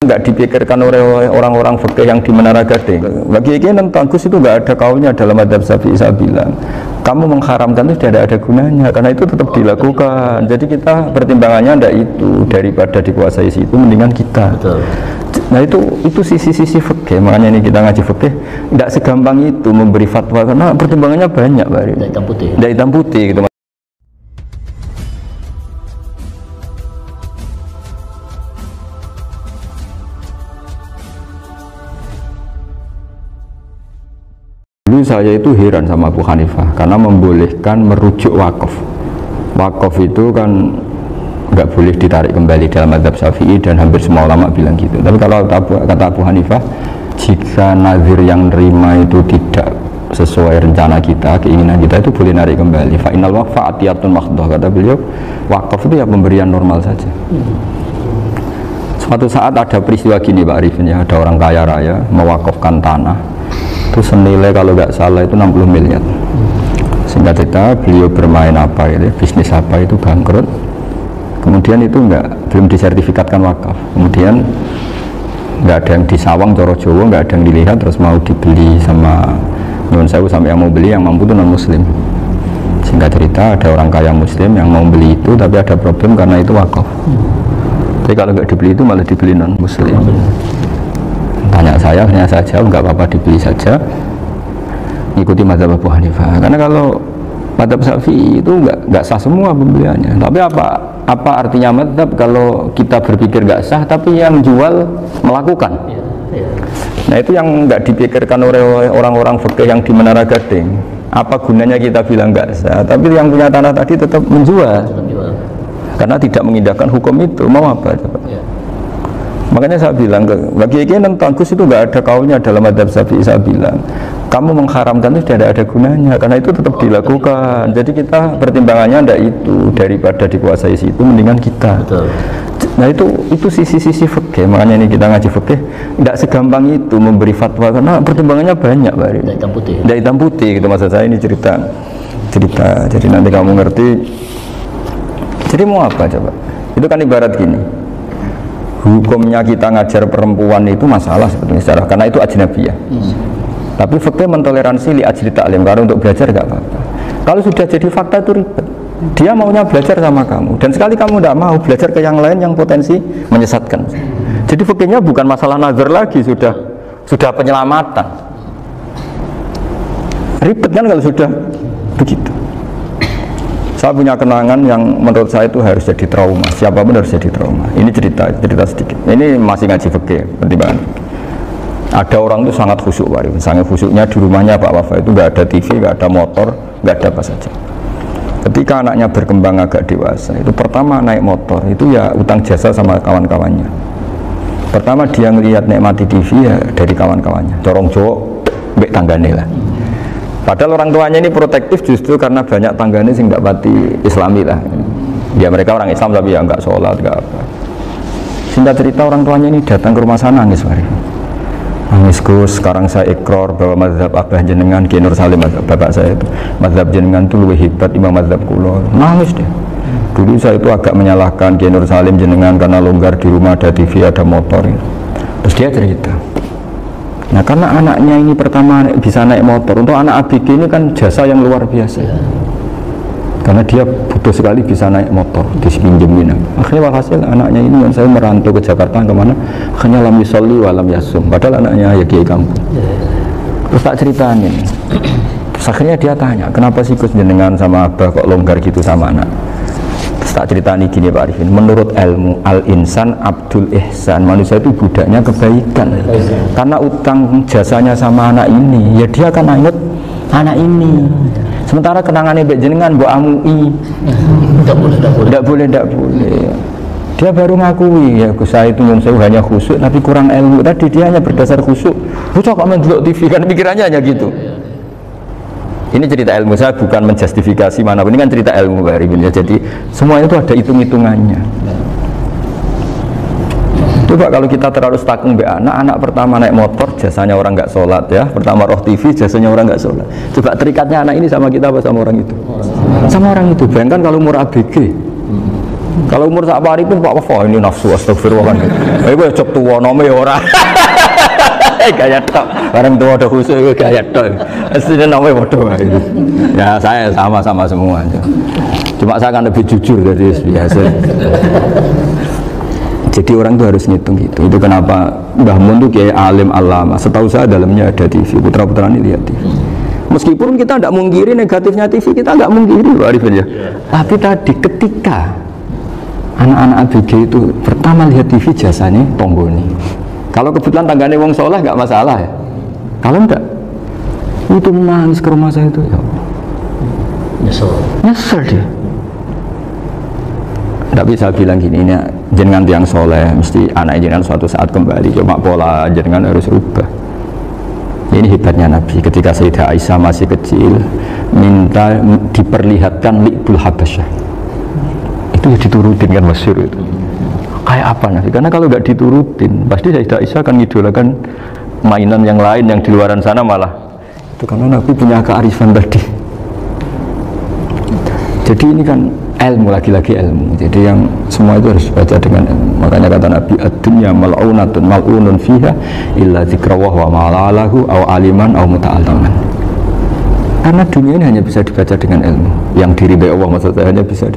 nggak dipikirkan oleh orang-orang fikih yang di Menara Gading. Bagi ini Gus itu nggak ada kaulnya dalam madzhab Syafi'i. Saya bilang kamu mengharamkan itu tidak ada gunanya karena itu tetap dilakukan. Jadi kita pertimbangannya ndak itu, daripada dikuasai situ mendingan kita. Betul. Nah itu sisi-sisi fikih. Makanya ini kita ngaji fikih ndak segampang itu memberi fatwa karena pertimbangannya banyak, Pak. Ndak hitam putih. Ndak hitam putih gitu. Dulu saya itu heran sama Abu Hanifah karena membolehkan merujuk wakaf. Wakaf itu kan nggak boleh ditarik kembali dalam madzhab Syafi'i dan hampir semua ulama bilang gitu. Tapi kalau kata Abu Hanifah, jika nazir yang nerima itu tidak sesuai rencana kita, keinginan kita, itu boleh narik kembali. Fa innal waqfa atiyatun makhdhah, kata beliau. Wakaf itu ya pemberian normal saja. Suatu saat ada peristiwa gini Pak Arifin, ya, ada orang kaya raya mewakafkan tanah itu senilai kalau nggak salah itu 60 miliar. Singkat cerita beliau bermain apa gitu, bisnis apa itu bangkrut. Kemudian itu belum disertifikatkan wakaf. Kemudian nggak ada yang disawang Coro Jowo, nggak ada yang dilihat, terus mau dibeli sama nyuwun sewu, sampai yang mau beli yang mampu itu non muslim. Singkat cerita ada orang kaya muslim yang mau beli itu, tapi ada problem karena itu wakaf. Tapi kalau nggak dibeli itu malah dibeli non muslim. Tanya saya, hanya saya jawab nggak apa-apa, dibeli saja, ikuti madzhab Abu Hanifah. Karena kalau madzhab Syafi'i itu nggak sah semua pembeliannya. Tapi apa artinya madzhab kalau kita berpikir nggak sah, tapi yang jual melakukan? Nah itu yang nggak dipikirkan oleh orang-orang fikih yang di Menara Gading. Apa gunanya kita bilang nggak sah, tapi yang punya tanah tadi tetap menjual, karena tidak mengindahkan hukum itu. Mau apa coba? Makanya saya bilang, bagi ini Gus itu nggak ada kaulnya dalam madzhab Syafi'i. Saya bilang kamu mengharamkan itu tidak ada gunanya karena itu tetap dilakukan. Jadi kita pertimbangannya ndak itu, daripada dikuasai situ mendingan kita. Betul. Nah itu sisi-sisi fikih. Makanya ini kita ngaji fikih ndak segampang itu memberi fatwa karena pertimbangannya banyak, Pak. Ndak hitam putih. Ndak hitam putih gitu maksud saya, ini cerita. Jadi nanti kamu ngerti. Jadi mau apa coba? Itu kan ibarat gini. Hukumnya kita ngajar perempuan itu masalah sebetulnya secara, karena itu ajnabiyah. Tapi fikih mentoleransi li ajli ta'lim, karena untuk belajar gak apa-apa. Kalau sudah jadi fakta itu ribet. Dia maunya belajar sama kamu, dan sekali kamu tidak mau belajar ke yang lain yang potensi menyesatkan. Jadi fikihnya bukan masalah nazar lagi, sudah penyelamatan. Ribet kan kalau sudah begitu. Saya punya kenangan yang menurut saya itu harus jadi trauma. Siapapun harus jadi trauma. Ini cerita sedikit. Ini masih ngaji fikih, pertimbangan. Ada orang itu sangat khusyuk, sangat khusyuknya di rumahnya Pak Wafa itu nggak ada TV, nggak ada motor, nggak ada apa saja. Ketika anaknya berkembang agak dewasa, itu pertama naik motor itu ya utang jasa sama kawan-kawannya. Pertama dia ngelihat nikmati TV ya dari kawan-kawannya. Corong Jawa, mbek tanggane lah. Padahal orang tuanya ini protektif justru karena banyak tangganya sih nggak pati Islami lah. Ya mereka orang Islam tapi ya nggak sholat, nggak apa. Singkat cerita orang tuanya ini datang ke rumah sana nangis, nangis Gus. Sekarang saya ikrar bahwa mazhab abah jenengan Ki Nur Salim, mazhab bapak saya itu, mazhab jenengan itu lebih hebat imam mazhab kulo. Nangis deh. Dulu saya itu agak menyalahkan Ki Nur Salim jenengan karena longgar di rumah ada TV ada motor. Terus dia cerita. Nah karena anaknya ini pertama bisa naik motor, untuk anak ABG ini kan jasa yang luar biasa. Karena dia butuh sekali bisa naik motor, dipinjemin. Akhirnya walhasil anaknya ini yang saya merantau ke Jakarta kemana, akhirnya lam yusolli wa lam yasum. Padahal anaknya ya kiai kampung. Terus tak ceritain ini. Terus akhirnya dia tanya, kenapa sih Gus jenengan sama abah kok longgar gitu sama anak? Tak ceritani gini Pak Arifin, menurut ilmu al-insan abdul ihsan, manusia itu budaknya kebaikan. Karena utang jasanya sama anak ini, ya dia akan ingat anak ini. Sementara kenangannya mbak jenengan mbak amui, tidak boleh. Dia baru ngakui, ya Gus saya itu hanya khusyuk tapi kurang ilmu. Tadi dia hanya berdasar khusyuk. Bocah kok main delok TV, kan pikirannya hanya gitu. Ini cerita ilmu, saya bukan menjustifikasi manapun, ini kan cerita ilmu Pak Arifin ya. Jadi semuanya itu ada hitung-hitungannya. Coba kalau kita terlalu stakung anak pertama naik motor jasanya orang nggak sholat ya, pertama roh TV jasanya orang nggak sholat. Coba terikatnya anak ini sama kita apa sama orang itu? Sama orang itu. Bayangkan kalau umur ABG Kalau umur sak pari pun Pak Wafah ini nafsu astagfirullah kan. Iku cocok tuwa nome ora. Gaya tok. Bareng tua ada khusus gaya tok. Aslinya nome padha wae. Ya saya sama-sama semua. Cuma saya kan lebih jujur dari biasa. Jadi orang itu harus ngitung gitu. Itu kenapa Mbah Mun tuh kiai alim alama. Setahu saya dalamnya ada TV. Putra-putra ini lihat TV. Meskipun kita tidak mungkiri negatifnya TV, kita nggak mungkiri Pak Arifin ya. Tapi tadi ketika anak-anak ABG itu pertama lihat TV jasanya Tonggoni. Kalau kebetulan tangganya wong soleh nggak masalah ya. Kalau enggak, itu nangis ke rumah saya itu ya. Nyesel dia. Tidak bisa bilang gini, ini jenengan tiang soleh, mesti anak jenengan suatu saat kembali. Cuma pola jenengan harus rubah. Ini hebatnya Nabi. Ketika Sayyidah Aisyah masih kecil, minta diperlihatkan Li'bul Habasyah. Itu ya diturutin kan masyhur itu. Kayak apa Nabi? Karena kalau nggak diturutin, pasti Sayyidah Aisyah akan ngidolakan mainan yang lain yang di luaran sana malah. Itu karena Nabi punya kearifan tadi. Jadi ini kan ilmu, lagi-lagi ilmu. Jadi yang semua itu harus baca dengan ilmu. Makanya kata Nabi, ad-dunya mal'unatun mal'unun fiha illa dzikrawah wa ma'alalahu aw aliman aw muta'alliman. Karena dunia ini hanya bisa dibaca dengan ilmu. Yang diridai Allah maksudnya hanya bisa